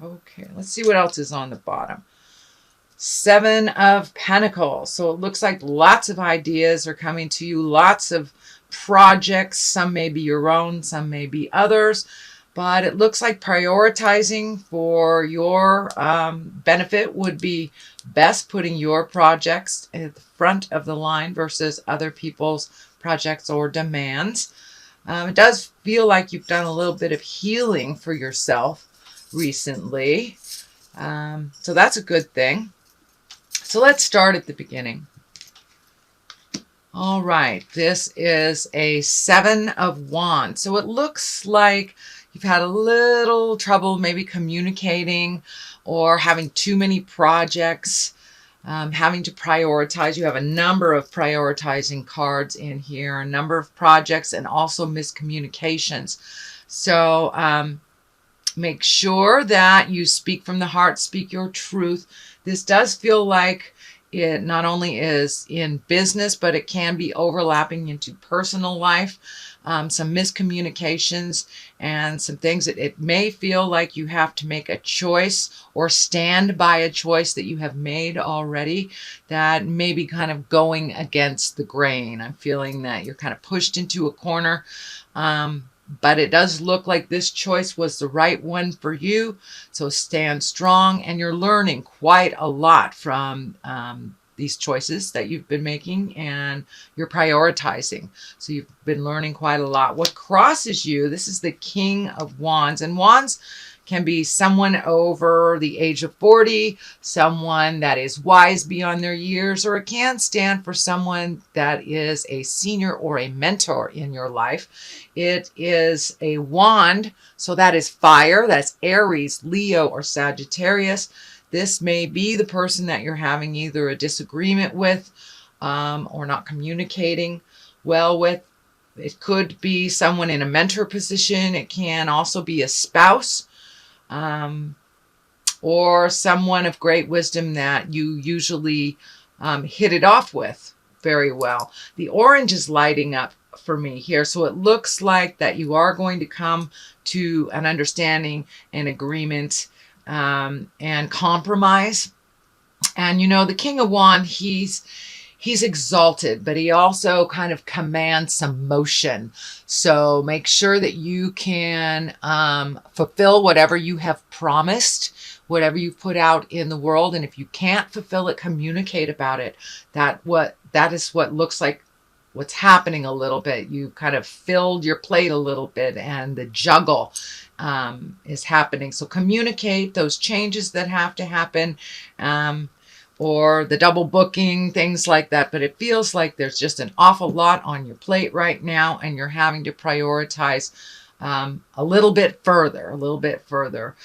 Okay, let's see what else is on the bottom. Seven of Pentacles. So it looks like lots of ideas are coming to you, lots of projects. Some may be your own, some may be others. But it looks like prioritizing for your benefit would be best, putting your projects at the front of the line versus other people's projects or demands. It does feel like you've done a little bit of healing for yourself recently. So that's a good thing. So let's start at the beginning. All right, this is a Seven of Wands. So it looks like you've had a little trouble maybe communicating or having too many projects, having to prioritize. You have a number of prioritizing cards in here, a number of projects, and also miscommunications. So make sure that you speak from the heart, speak your truth. This does feel like it not only is in business, but it can be overlapping into personal life. Some miscommunications and some things that it may feel like you have to make a choice or stand by a choice that you have made already that may be kind of going against the grain. I'm feeling that you're kind of pushed into a corner. But it does look like this choice was the right one for you. So stand strong, and you're learning quite a lot from these choices that you've been making, and you're prioritizing. So you've been learning quite a lot. What crosses you, this is the King of Wands, and Wands can be someone over the age of 40, someone that is wise beyond their years, or it can stand for someone that is a senior or a mentor in your life. It is a wand, so that is fire. That's Aries, Leo, or Sagittarius. This may be the person that you're having either a disagreement with or not communicating well with. It could be someone in a mentor position. It can also be a spouse. Or someone of great wisdom that you usually hit it off with very well. The orange is lighting up for me here, so it looks like that you are going to come to an understanding and agreement and compromise. And you know, the King of Wands, he's exalted, but he also kind of commands some motion. So make sure that you can fulfill whatever you have promised, whatever you put out in the world. And if you can't fulfill it, communicate about it. That is what looks like what's happening a little bit. You kind of filled your plate a little bit, and the juggle is happening. So communicate those changes that have to happen. Or the double booking, things like that. But it feels like there's just an awful lot on your plate right now, and you're having to prioritize a little bit further.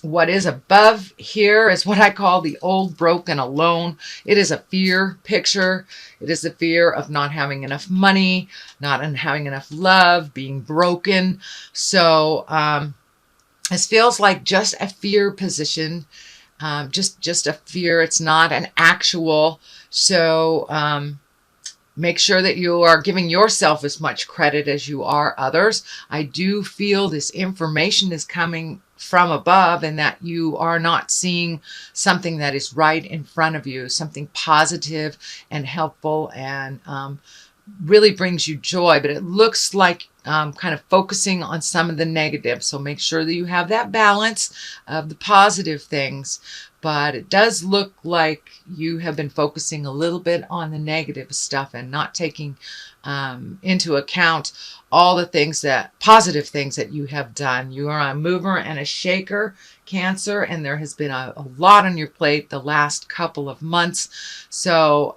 What is above here is what I call the old, broken, alone. It is a fear picture. It is the fear of not having enough money, not having enough love, being broken. So this feels like just a fear position. Just a fear. It's not an actual. So make sure that you are giving yourself as much credit as you are others. I do feel this information is coming from above, and that you are not seeing something that is right in front of you, something positive and helpful and really brings you joy. But it looks like kind of focusing on some of the negative. So make sure that you have that balance of the positive things. But it does look like you have been focusing a little bit on the negative stuff and not taking into account all the things positive things that you have done. You are a mover and a shaker, Cancer, and there has been a lot on your plate the last couple of months. So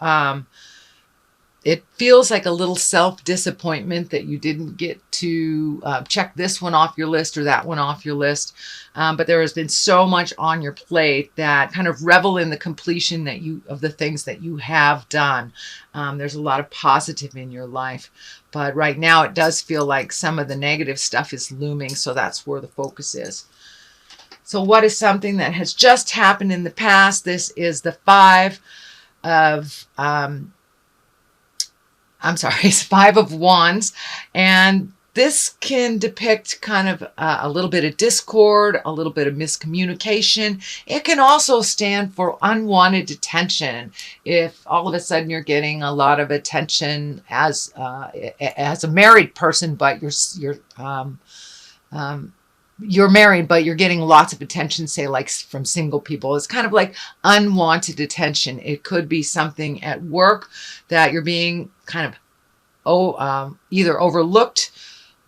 it feels like a little self-disappointment that you didn't get to check this one off your list or that one off your list. But there has been so much on your plate that kind of revel in the completion of the things that you have done. There's a lot of positive in your life. But right now it does feel like some of the negative stuff is looming. So that's where the focus is. So what is something that has just happened in the past? This is the it's Five of Wands, and This can depict kind of a little bit of discord, a little bit of miscommunication. It can also stand for unwanted attention. If all of a sudden you're getting a lot of attention as a married person, but you're married, but you're getting lots of attention, say like from single people, it's kind of like unwanted attention. It could be something at work that you're being kind of either overlooked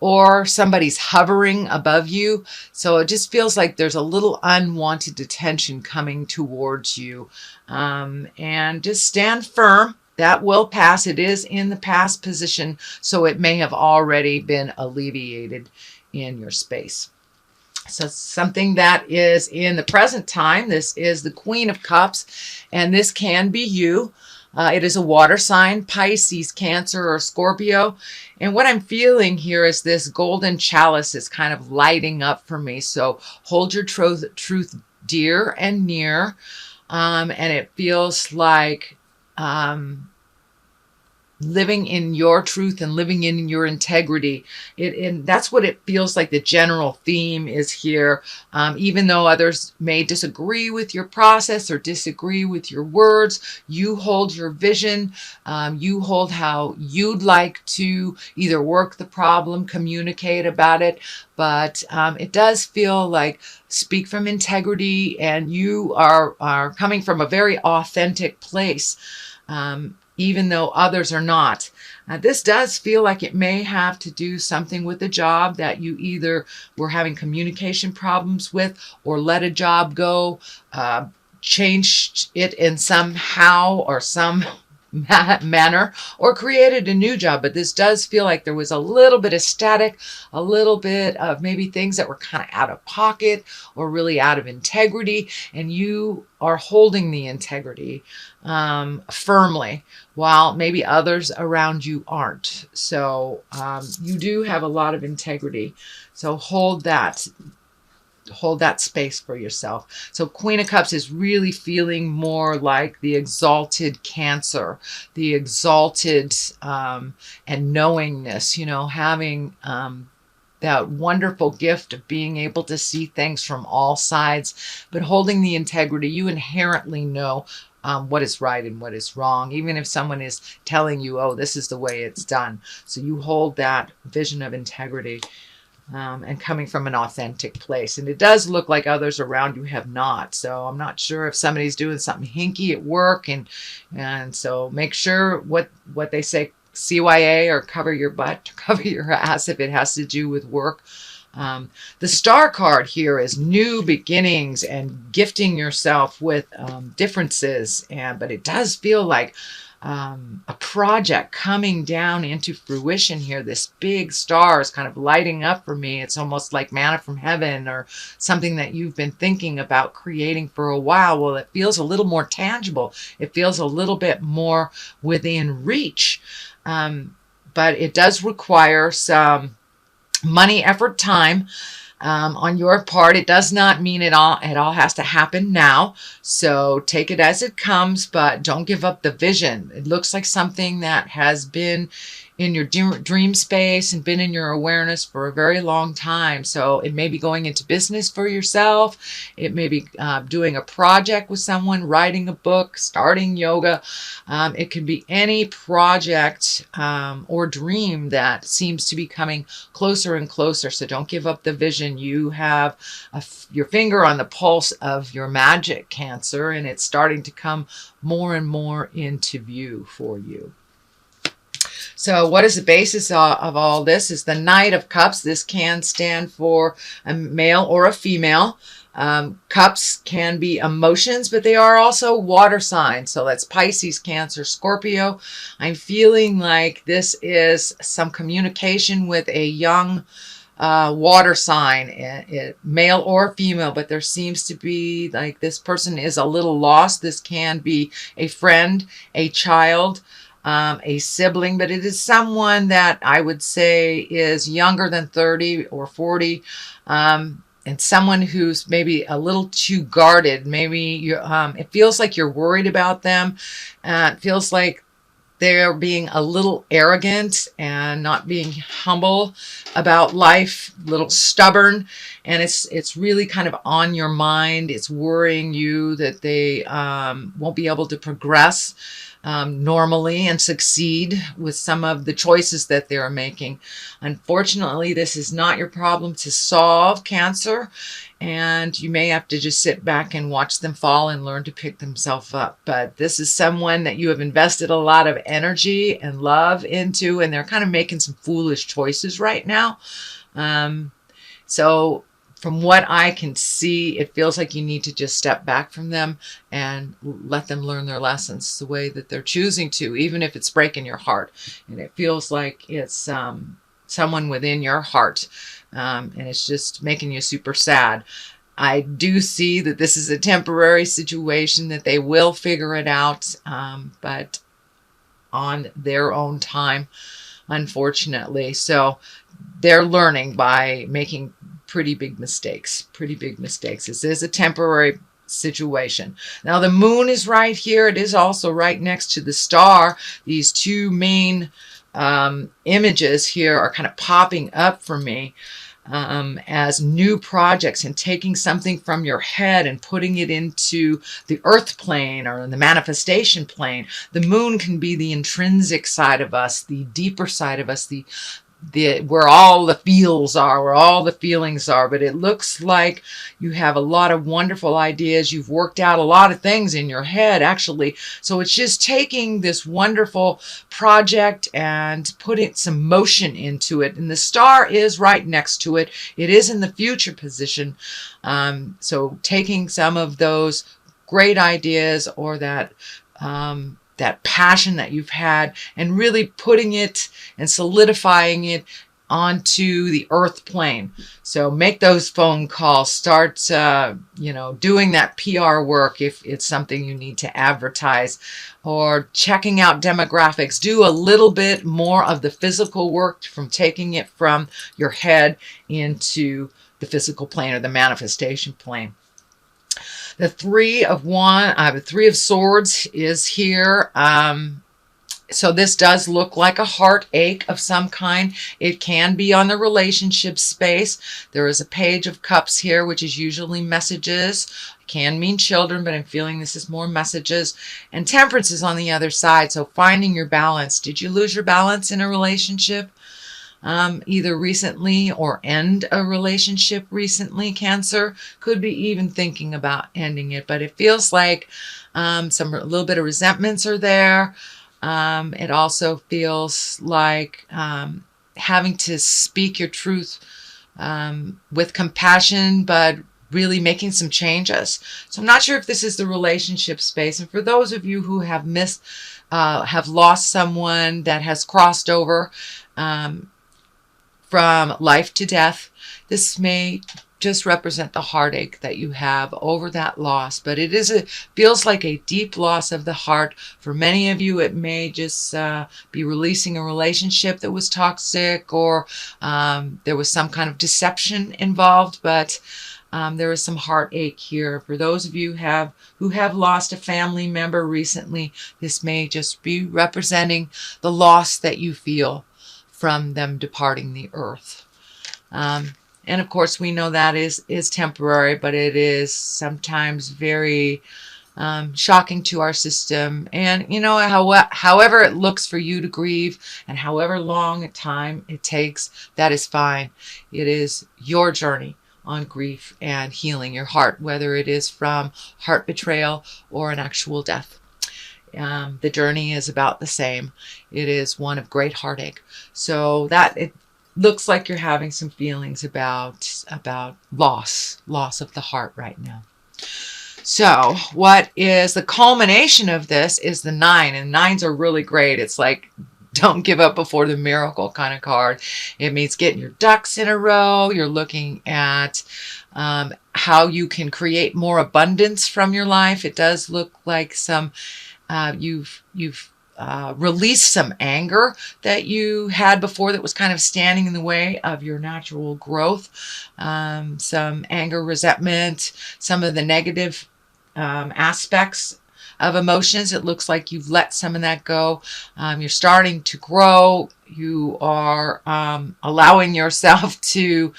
or somebody's hovering above you. So it just feels like there's a little unwanted attention coming towards you. And just stand firm. That will pass. It is in the past position, so it may have already been alleviated in your space. So something that is in the present time, this is the Queen of Cups, and this can be you. It is a water sign, Pisces, Cancer, or Scorpio. And what I'm feeling here is this golden chalice is kind of lighting up for me. So hold your truth dear and near. And it feels like living in your truth and living in your integrity. And that's what it feels like the general theme is here. Even though others may disagree with your process or disagree with your words, you hold your vision. You hold how you'd like to either work the problem, communicate about it. But it does feel like speak from integrity, and you are coming from a very authentic place. Even though others are not. This does feel like it may have to do something with a job that you either were having communication problems with, or let a job go, changed it in somehow or some manner, or created a new job. But this does feel like there was a little bit of static, a little bit of maybe things that were kind of out of pocket or really out of integrity, and you are holding the integrity firmly, while maybe others around you aren't. So you do have a lot of integrity. So hold that space for yourself. So Queen of Cups is really feeling more like the exalted Cancer, the exalted and knowingness, having that wonderful gift of being able to see things from all sides, but holding the integrity. You inherently know what is right and what is wrong, even if someone is telling you, oh, this is the way it's done. So you hold that vision of integrity. And coming from an authentic place. And it does look like others around you have not. So I'm not sure if somebody's doing something hinky at work. And so make sure what they say, CYA, or cover your butt, cover your ass if it has to do with work. The Star card here is new beginnings and gifting yourself with differences. But it does feel like a project coming down into fruition here. This big star is kind of lighting up for me. It's almost like manna from heaven, or something that you've been thinking about creating for a while. Well, it feels a little more tangible. It feels a little bit more within reach. But it does require some money, effort, time on your part. It does not mean it all has to happen now. So take it as it comes, but don't give up the vision. It looks like something that has been in your dream space and been in your awareness for a very long time. So it may be going into business for yourself. It may be doing a project with someone, writing a book, starting yoga. It can be any project or dream that seems to be coming closer and closer. So don't give up the vision. You have your finger on the pulse of your magic, Cancer, and it's starting to come more and more into view for you. So what is the basis of all this? Is the Knight of Cups. This can stand for a male or a female. Cups can be emotions, but they are also water signs. So that's Pisces, Cancer, Scorpio. I'm feeling like this is some communication with a young water sign, male or female, but there seems to be like this person is a little lost. This can be a friend, a child, a sibling, but it is someone that I would say is younger than 30 or 40, and someone who's maybe a little too guarded. Maybe it feels like you're worried about them. It feels like they're being a little arrogant and not being humble about life, a little stubborn, and it's really kind of on your mind. It's worrying you that they won't be able to progress normally and succeed with some of the choices that they're making. Unfortunately, this is not your problem to solve, Cancer, and you may have to just sit back and watch them fall and learn to pick themselves up. But this is someone that you have invested a lot of energy and love into, and they're kind of making some foolish choices right now. So from what I can see, it feels like you need to just step back from them and let them learn their lessons the way that they're choosing to, even if it's breaking your heart. And it feels like it's someone within your heart, and it's just making you super sad. I do see that this is a temporary situation, that they will figure it out, but on their own time, unfortunately. So they're learning by making pretty big mistakes. This is a temporary situation. Now the moon is right here. It is also right next to the star. These two main images here are kind of popping up for me as new projects, and taking something from your head and putting it into the earth plane or in the manifestation plane. The moon can be the intrinsic side of us, the deeper side of us, the where all the feels are, where all the feelings are. But it looks like you have a lot of wonderful ideas. You've worked out a lot of things in your head, actually. So it's just taking this wonderful project and putting some motion into it. And the star is right next to it. It is in the future position. So taking some of those great ideas, or that passion that you've had, and really putting it and solidifying it onto the earth plane. So make those phone calls, start doing that PR work if it's something you need to advertise, or checking out demographics. Do a little bit more of the physical work, from taking it from your head into the physical plane or the manifestation plane. The Three of Swords is here. So this does look like a heartache of some kind. It can be on the relationship space. There is a Page of Cups here, which is usually messages. It can mean children, but I'm feeling this is more messages. And Temperance is on the other side, so finding your balance. Did you lose your balance in a relationship? Either recently or end a relationship recently, Cancer. Could be even thinking about ending it, but it feels like a little bit of resentments are there. It also feels like having to speak your truth with compassion, but really making some changes. So I'm not sure if this is the relationship space. And for those of you who have have lost someone that has crossed over from life to death, this may just represent the heartache that you have over that loss. But it feels like a deep loss of the heart. For many of you, it may just be releasing a relationship that was toxic, or there was some kind of deception involved. But there is some heartache here. For those of you who have lost a family member recently, this may just be representing the loss that you feel from them departing the earth. And of course, we know that is temporary, but it is sometimes very shocking to our system. And however it looks for you to grieve, and however long a time it takes, that is fine. It is your journey on grief and healing your heart, whether it is from heart betrayal or an actual death. The journey is about the same. It is one of great heartache. So that it looks like you're having some feelings about loss of the heart right now. So what is the culmination of this is the 9, and 9s are really great. It's like, don't give up before the miracle kind of card. It means getting your ducks in a row. You're looking at how you can create more abundance from your life. It does look like you've released some anger that you had before that was kind of standing in the way of your natural growth. Some anger, resentment, some of the negative aspects of emotions. It looks like you've let some of that go. You're starting to grow. You are allowing yourself to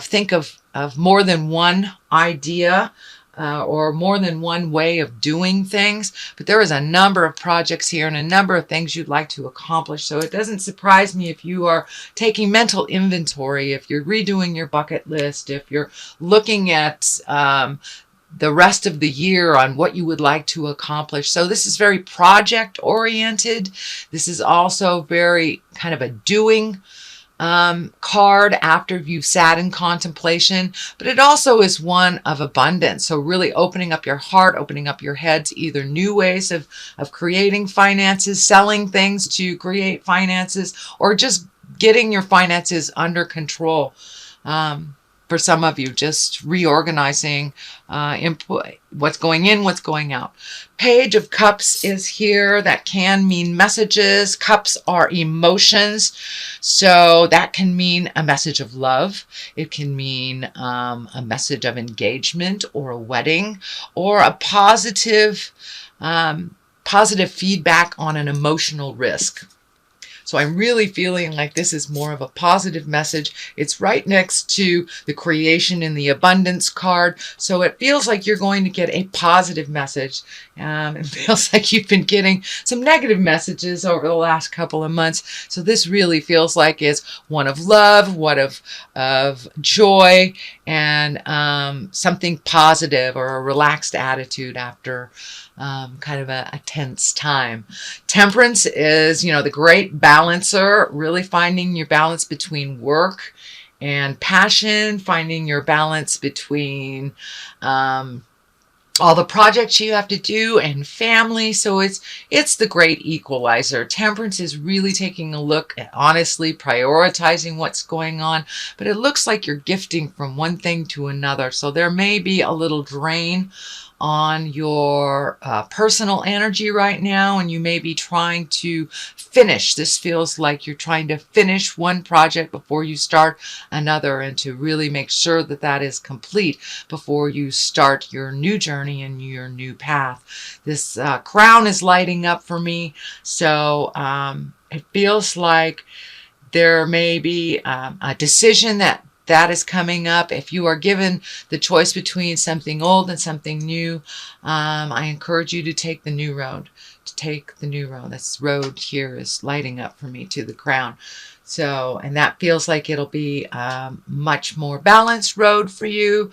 think of more than one idea or more than one way of doing things. But there is a number of projects here and a number of things you'd like to accomplish. So it doesn't surprise me if you are taking mental inventory, if you're redoing your bucket list, if you're looking at the rest of the year on what you would like to accomplish. So this is very project oriented. This is also very kind of a doing card after you've sat in contemplation, but it also is one of abundance. So really opening up your heart, opening up your head to either new ways of creating finances, selling things to create finances, or just getting your finances under control. For some of you, just reorganizing what's going in, what's going out. Page of Cups is here. That can mean messages. Cups are emotions. So that can mean a message of love. It can mean a message of engagement or a wedding or a positive feedback on an emotional risk. So I'm really feeling like this is more of a positive message. It's right next to the creation and the abundance card. So it feels like you're going to get a positive message. It feels like you've been getting some negative messages over the last couple of months. So this really feels like it's one of love, one of joy, and something positive or a relaxed attitude after kind of a tense time. Temperance is, the great balancer, really finding your balance between work and passion, finding your balance between all the projects you have to do and family. So it's the great equalizer. Temperance is really taking a look at honestly prioritizing what's going on, but it looks like you're gifting from one thing to another. So there may be a little drain on your personal energy right now, and you may be trying to finish. This feels like you're trying to finish one project before you start another, and to really make sure that that is complete before you start your new journey and your new path. This crown is lighting up for me, so it feels like there may be a decision that is coming up. If you are given the choice between something old and something new, I encourage you to take the new road. This road here is lighting up for me to the crown. So, and that feels like it'll be a much more balanced road for you.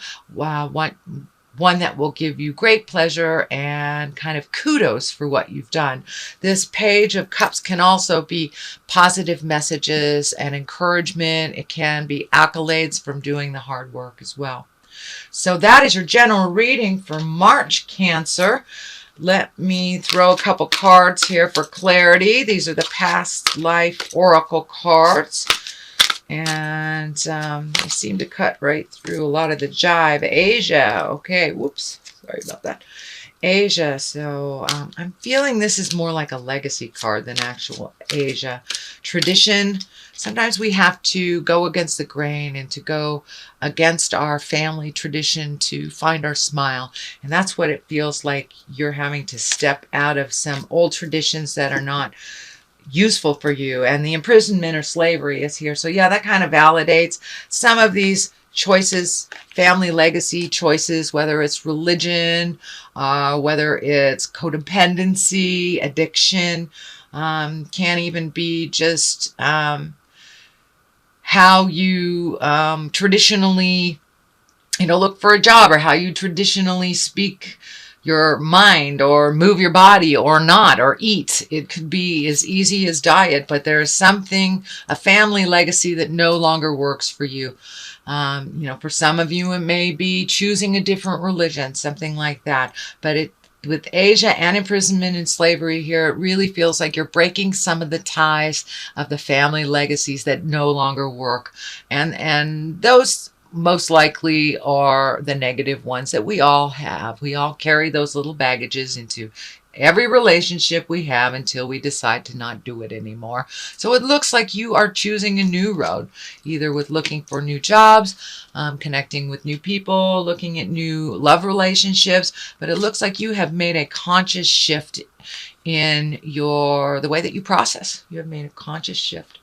One that will give you great pleasure and kind of kudos for what you've done. This Page of Cups can also be positive messages and encouragement. It can be accolades from doing the hard work as well. So that is your general reading for March, Cancer. Let me throw a couple cards here for clarity. These are the past life oracle cards. And they seem to cut right through a lot of the jive. Asia. Okay, whoops. Sorry about that. Asia. So I'm feeling this is more like a legacy card than actual Asia. Tradition. Sometimes we have to go against the grain and to go against our family tradition to find our smile. And that's what it feels like. You're having to step out of some old traditions that are not useful for you, and the imprisonment or slavery is here. So yeah, that kind of validates some of these choices, family legacy choices, whether it's religion, whether it's codependency, addiction, can even be just how you traditionally look for a job, or how you traditionally speak your mind, or move your body, or not, or eat. It could be as easy as diet, but there is something, a family legacy that no longer works for you. For some of you, it may be choosing a different religion, something like that. But with Asia and imprisonment and slavery here, it really feels like you're breaking some of the ties of the family legacies that no longer work. And those most likely are the negative ones that we all have. We all carry those little baggages into every relationship we have until we decide to not do it anymore. So it looks like you are choosing a new road, either with looking for new jobs, connecting with new people, looking at new love relationships. But it looks like you have made a conscious shift in the way that you process. You have made a conscious shift.